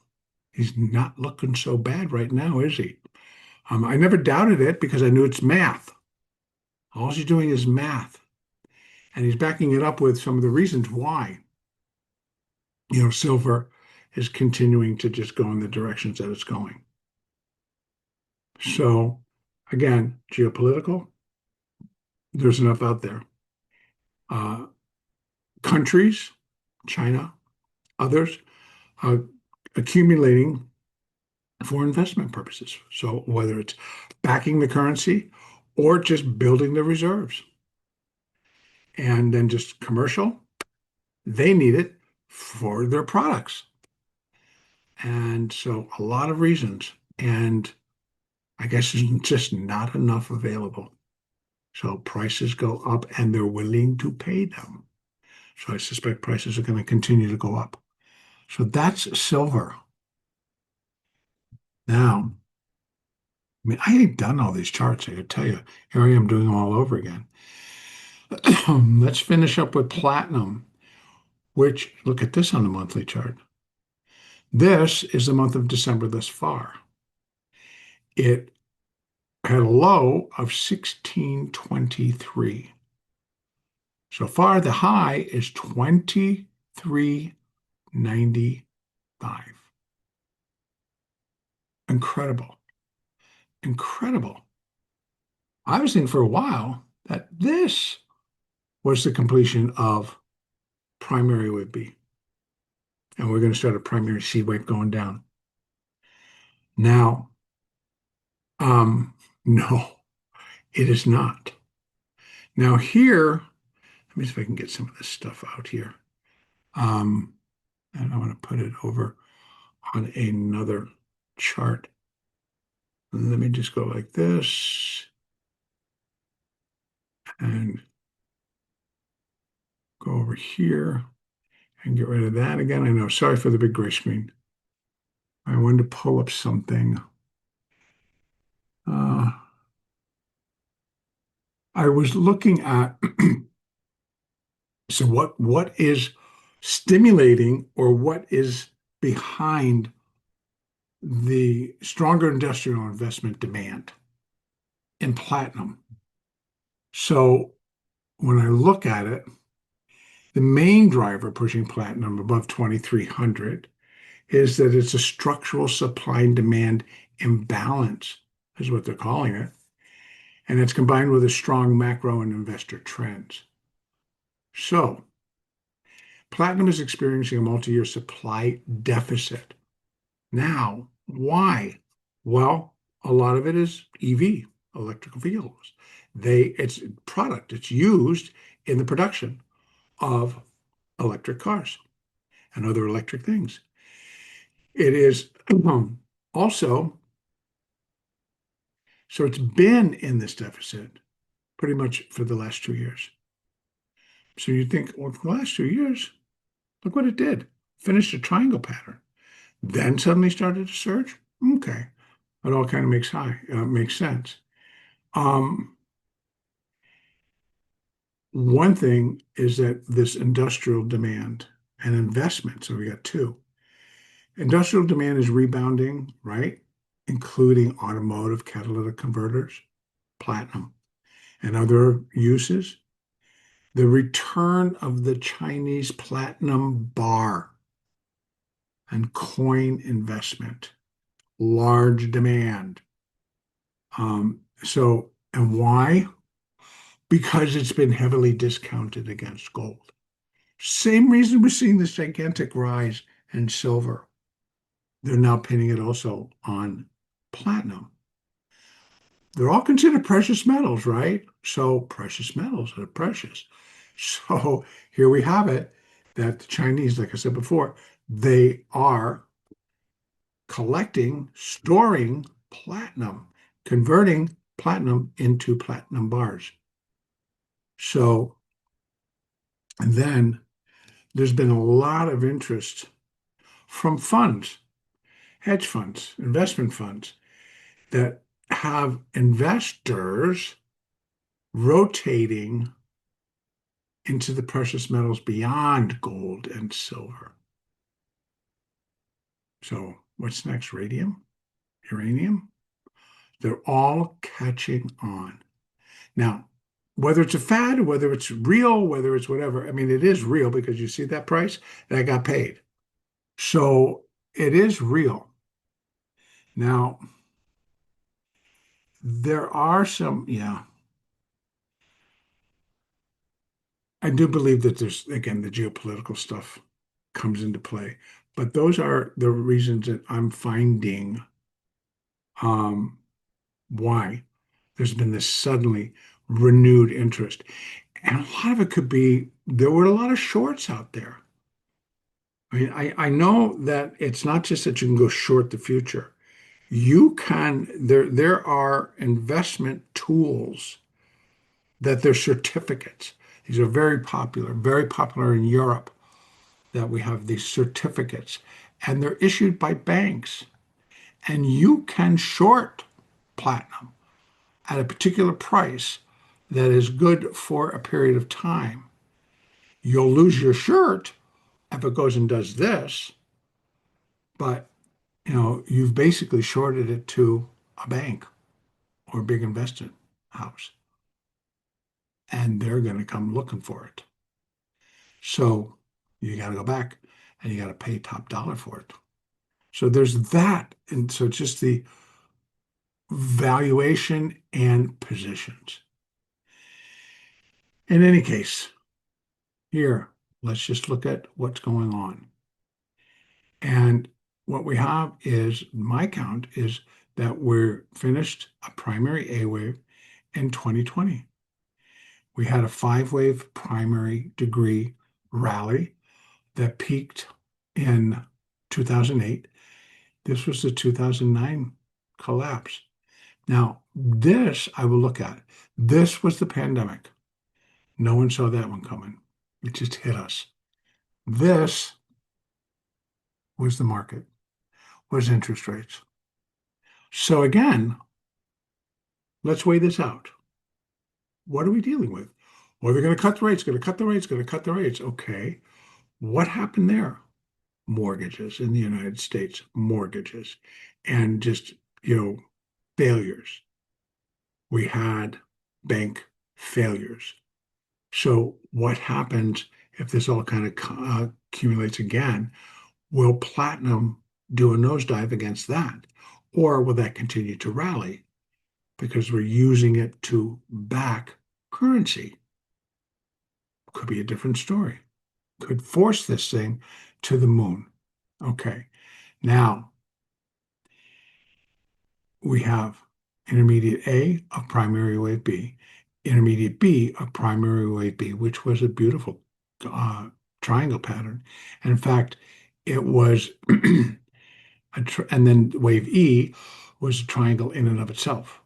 A: he's not looking so bad right now, is he? I never doubted it because I knew it's math. All he's doing is math. And he's backing it up with some of the reasons why, silver is continuing to just go in the directions that it's going. So again, geopolitical, there's enough out there. Countries, China, others, uh, accumulating for investment purposes. So whether it's backing the currency or just building the reserves. And then just commercial, they need it for their products. And so a lot of reasons. And I guess there's just not enough available. So prices go up and they're willing to pay them. So I suspect prices are going to continue to go up. So that's silver. Now, I mean, I ain't done all these charts, I could tell you. Here I am doing them all over again. Let's finish up with platinum, which, look at this on the monthly chart. This is the month of December thus far. It had a low of 1623. So far, the high is 2395. Incredible. Incredible. I was thinking for a while that this was the completion of primary wave B. And we're going to start a primary C wave going down. Now, no, it is not. Now here, let me see if I can get some of this stuff out here. And I want to put it over on another chart. Let me just go like this and go over here and get rid of that again. I know, sorry for the big gray screen. I wanted to pull up something. I was looking at, so what is stimulating or what is behind the stronger industrial investment demand in platinum. So when I look at it, the main driver pushing platinum above 2,300 is that it's a structural supply and demand imbalance, is what they're calling it. And it's combined with a strong macro and investor trends. So platinum is experiencing a multi-year supply deficit. Now, why? Well, a lot of it is EV, electrical vehicles. It's product. It's used in the production of electric cars and other electric things. It is also, so it's been in this deficit pretty much for the last 2 years. So you think, well, for the last 2 years, look what it did. Finished a triangle pattern. Then suddenly started to surge. Okay. It all kind of makes sense. One thing is that this industrial demand and investment, so we got two. Industrial demand is rebounding, right? Including automotive catalytic converters, platinum, and other uses. The return of the Chinese platinum bar and coin investment, large demand. And why? Because it's been heavily discounted against gold. Same reason we're seeing this gigantic rise in silver. They're now pinning it also on platinum. They're all considered precious metals, right? So precious metals are precious. So here we have it that the Chinese, like I said before, they are collecting, storing platinum, converting platinum into platinum bars. So, and then there's been a lot of interest from funds, hedge funds, investment funds that have investors rotating into the precious metals beyond gold and silver. So, what's next? Radium? Uranium? They're all catching on. Now, whether it's a fad, whether it's real, whether it's whatever, I mean, it is real because you see that price that got paid. So it is real. Now, there are some, yeah, I do believe that there's, again, the geopolitical stuff comes into play. But those are the reasons that I'm finding um, why there's been this suddenly renewed interest. And a lot of it could be there were a lot of shorts out there. I mean, I know that it's not just that you can go short the future. You can, there are investment tools that they're certificates. These are very popular in Europe that we have these certificates, and they're issued by banks. And you can short platinum at a particular price that is good for a period of time. You'll lose your shirt if it goes and does this, but you've basically shorted it to a bank or a big investment house, and they're going to come looking for it. So you got to go back and you got to pay top dollar for it. So there's that. And so it's just the valuation and positions. In any case, here, let's just look at what's going on. And what we have is, my count is that we're finished a primary A wave in 2020. We had a 5-wave primary degree rally that peaked in 2008. This was the 2009 collapse. Now, this I will look at. This was the pandemic. No one saw that one coming. It just hit us. This was the market, was interest rates. So again, let's weigh this out. What are we dealing with? Well, they're going to cut the rates, going to cut the rates, going to cut the rates. Okay. What happened there? Mortgages in the United States, mortgages, and just, failures. We had bank failures. So what happens if this all kind of accumulates again? Will platinum do a nosedive against that? Or will that continue to rally because we're using it to back currency? Could be a different story. Could force this thing to the moon. Okay. Now, we have intermediate A of primary wave B, intermediate B of primary wave B, which was a beautiful triangle pattern. And in fact, it was, and then wave E was a triangle in and of itself.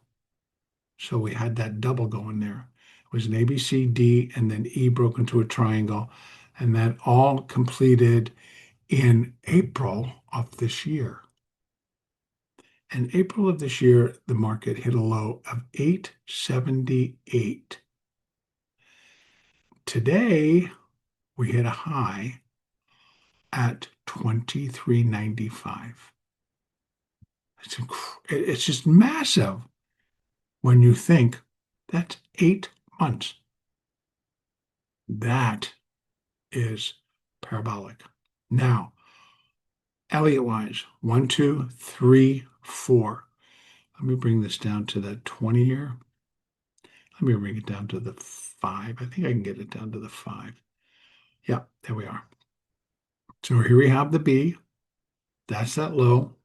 A: So we had that double going there. It was an A, B, C, D, and then E broke into a triangle. And that all completed in April of this year. In April of this year, the market hit a low of 878. Today, we hit a high at 2395. It's just massive when you think that's 8 months. That is parabolic. Now, Elliott-wise, 1, 2, 3, 4. Let me bring this down to that 20 year. Let me bring it down to the 5. I think I can get it down to the 5. Yeah, there we are. So here we have the B. That's that low.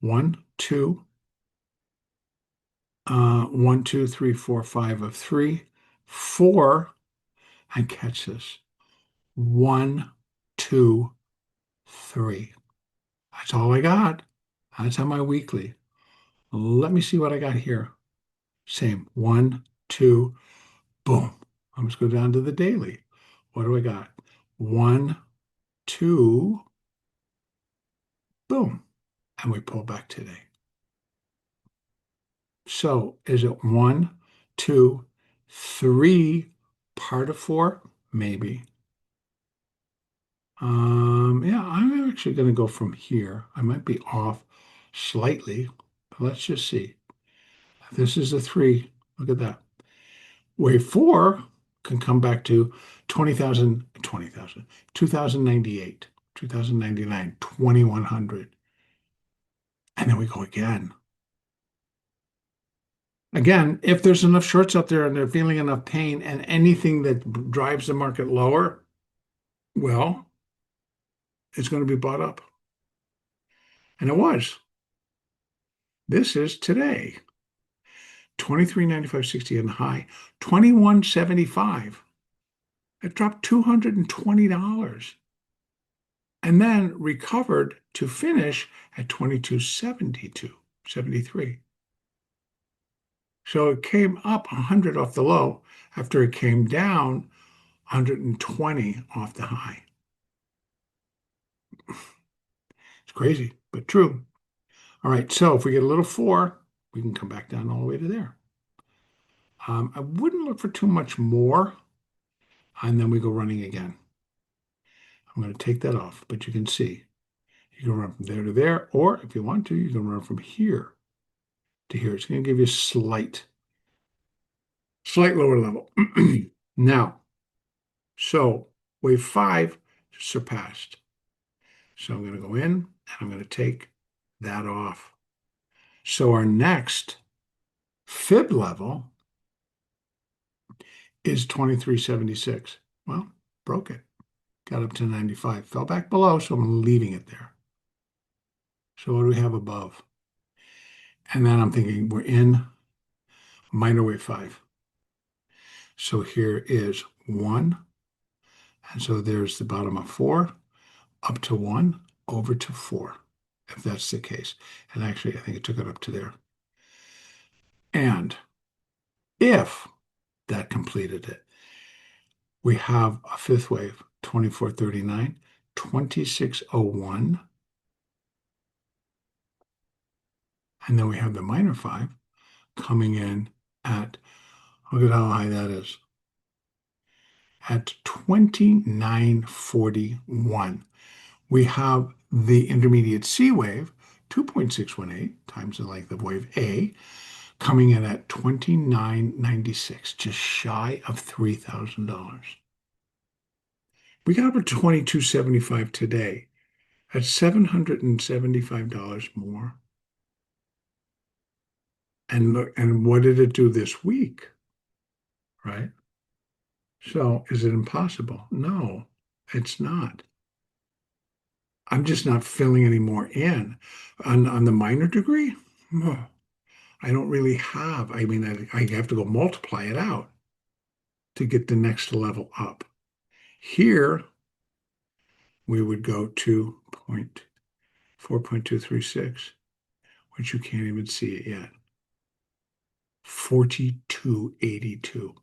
A: 1, 2, 1, 2, 3, 4, 5 of 3, 4, and catch this. 1, 2, 3. That's all I got. That's on my weekly. Let me see what I got here. Same. 1, 2, boom. Let's go down to the daily. What do I got? 1, 2, boom. And we pull back today. So is it 1, 2, 3 part of 4? Maybe. Yeah, I'm actually going to go from here. I might be off slightly, but let's just see. This is a 3. Look at that. Wave 4 can come back to 20,000, 2098, 2099, 2100. And then we go again. Again, if there's enough shorts out there and they're feeling enough pain and anything that drives the market lower, well, it's going to be bought up. And it was. This is today. 23.95.60 and high, 21.75. It dropped $220 and then recovered to finish at 22.72.73. So it came up 100 off the low after it came down 120 off the high. It's crazy, but true. All right, so if we get a little 4, we can come back down all the way to there. I wouldn't look for too much more, and then we go running again. I'm going to take that off, but you can see you can run from there to there, or if you want to, you can run from here to here. It's going to give you a slight lower level. Now, so wave 5 surpassed. So I'm going to go in and I'm going to take that off. So our next fib level is 23.76. Well, broke it. Got up to 95. Fell back below, so I'm leaving it there. So what do we have above? And then I'm thinking we're in minor wave 5. So here is 1. And so there's the bottom of 4, up to 1, over to 4, if that's the case. And actually, I think it took it up to there. And if that completed it, we have a fifth wave, 24.39, 26.01. And then we have the minor 5 coming in at, look at how high that is, at 29.41. We have the intermediate C wave, 2.618 times the length of wave A, coming in at 29.96, just shy of $3,000. We got up at 22.75 today, at $775 more. And look, and what did it do this week? Right? So is it impossible? No, it's not. I'm just not filling any more in. On the minor degree, I don't really have. I mean, I have to go multiply it out to get the next level up. Here, we would go to 4.236, which you can't even see it yet. 42.82.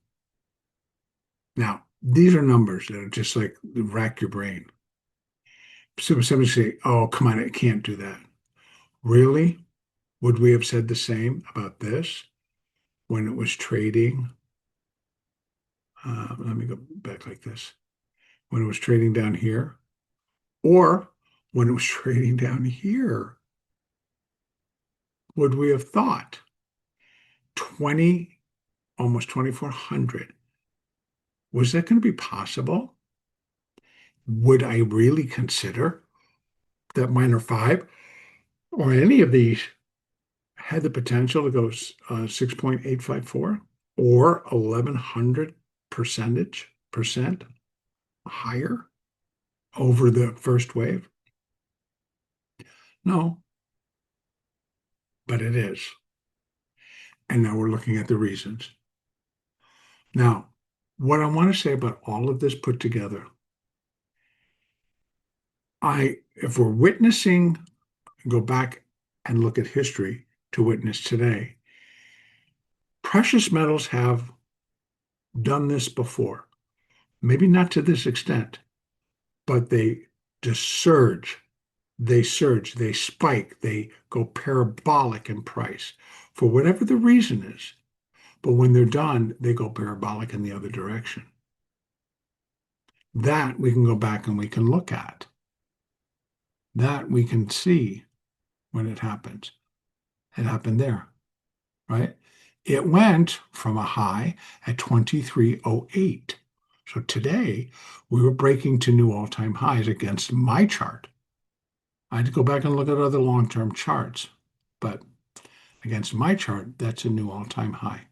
A: Now, these are numbers that are just like rack your brain. So somebody say, oh, come on, it can't do that. Really? Would we have said the same about this when it was trading? Let me go back like this. When it was trading down here, or when it was trading down here, would we have thought 20, almost 2,400 Was that going to be possible? Would I really consider that minor five or any of these had the potential to go 6.854 or 1100 percent higher over the first wave? No, but it is. And now we're looking at the reasons. Now, what I want to say about all of this put together, if we're witnessing, go back and look at history to witness today, precious metals have done this before. Maybe not to this extent, but they just surge. They surge, they spike, they go parabolic in price for whatever the reason is. But when they're done, they go parabolic in the other direction. That we can go back and we can look at. That we can see when it happens. It happened there, right? It went from a high at 2308. So today we were breaking to new all-time highs against my chart. I had to go back and look at other long-term charts, but against my chart, that's a new all-time high.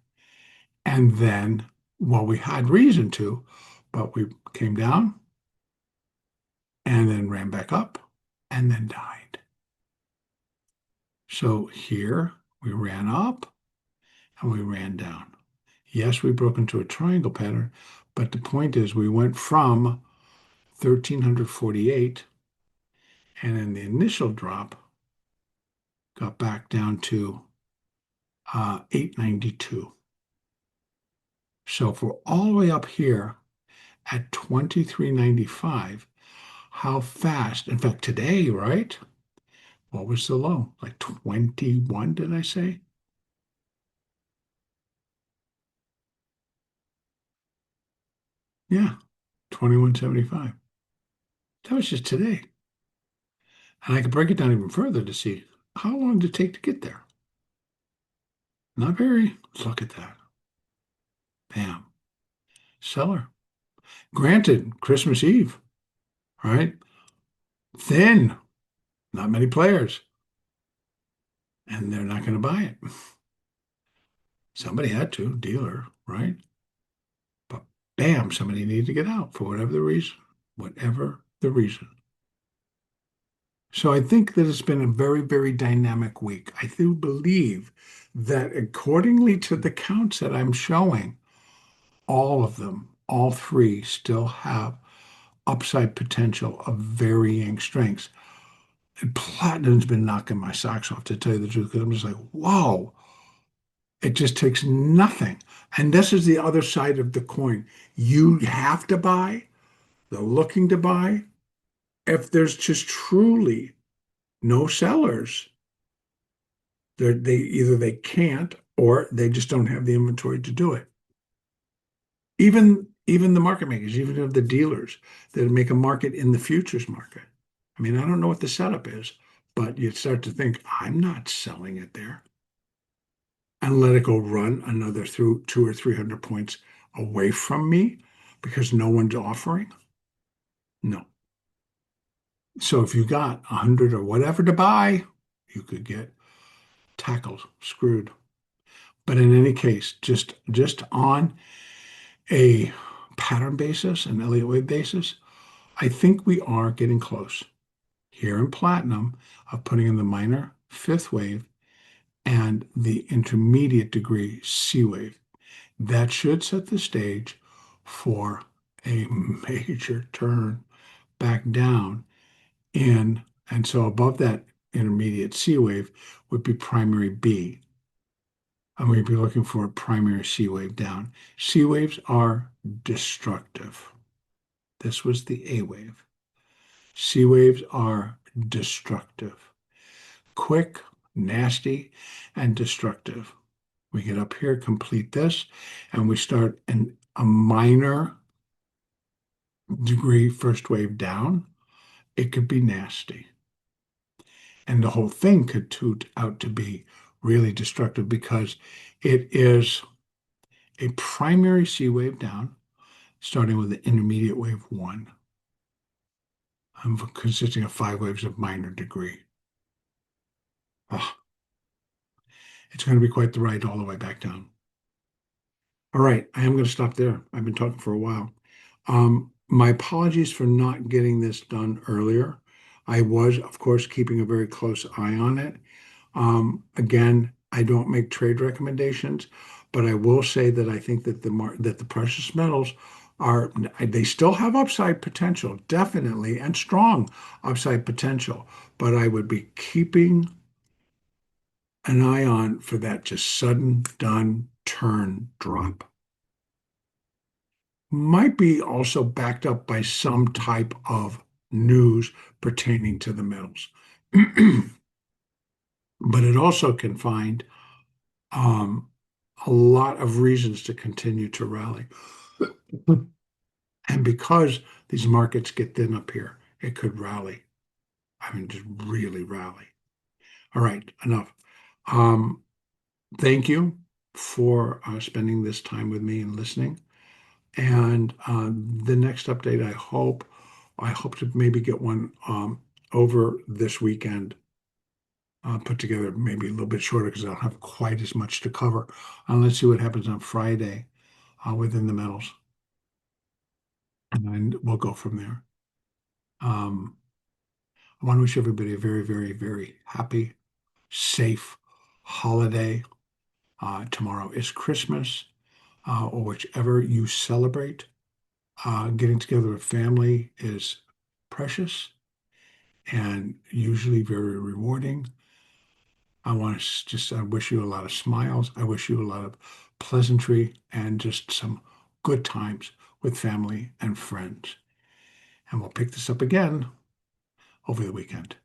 A: And then, well, we had reason to, but we came down and then ran back up and then died. So here we ran up and we ran down. Yes, we broke into a triangle pattern, but the point is we went from 1348 and in the initial drop got back down to 892. So if we're all the way up here at 2395, how fast, in fact, today, right? What was the low? Like 21, did I say? Yeah, 2175. That was just today. And I could break it down even further to see how long did it take to get there? Not very. Let's look at that. Bam. Seller. Granted, Christmas Eve, right? Thin. Not many players. And they're not going to buy it. Somebody had to, dealer, right? But bam, somebody needed to get out for whatever the reason. Whatever the reason. So I think that it's been a very, very dynamic week. I do believe that accordingly to the counts that I'm showing, all of them, all three, still have upside potential of varying strengths. And platinum's been knocking my socks off, to tell you the truth, because I'm just like, whoa, it just takes nothing. And this is the other side of the coin. You have to buy, they're looking to buy. If there's just truly no sellers, they either they can't or they just don't have the inventory to do it. Even the market makers, even of the dealers that make a market in the futures market. I mean, I don't know what the setup is, but you start to think, I'm not selling it there. And let it go run another through 200 or 300 points away from me because no one's offering. No. So if you got 100 or whatever to buy, you could get tackled, screwed. But in any case, just on a pattern basis, an Elliott wave basis, I think we are getting close here in platinum of putting in the minor fifth wave and the intermediate degree C wave. That should set the stage for a major turn back down in, and so above that intermediate C wave would be primary B. I'm going to be looking for a primary C wave down. C waves are destructive. This was the A wave. C waves are destructive. Quick, nasty, and destructive. We get up here, complete this, and we start in a minor degree first wave down. It could be nasty. And the whole thing could toot out to be really destructive because it is a primary C wave down. starting with the intermediate wave 1, consisting of 5 waves of minor degree. Oh, it's going to be quite the ride all the way back down. All right, I am going to stop there. I've been talking for a while. My apologies for not getting this done earlier. I was, of course, keeping a very close eye on it. Again, I don't make trade recommendations, but I will say that I think that the precious metals they still have upside potential, definitely, and strong upside potential. But I would be keeping an eye on for that just sudden done turn drop. Might be also backed up by some type of news pertaining to the metals. But it also can find um, a lot of reasons to continue to rally. And because these markets get thin up here, it could rally. I mean, just really rally. All right, enough. Um, Thank you for spending this time with me and listening. And the next update, I hope to maybe get one over this weekend, put together maybe a little bit shorter because I don't have quite as much to cover. Let's see what happens on Friday within the metals, and we'll go from there. Um, I want to wish everybody a very, very, very happy, safe holiday. Tomorrow is Christmas, or whichever you celebrate. Getting together with family is precious and usually very rewarding. I want to just I wish you a lot of smiles. I wish you a lot of pleasantry and just some good times with family and friends. And we'll pick this up again over the weekend.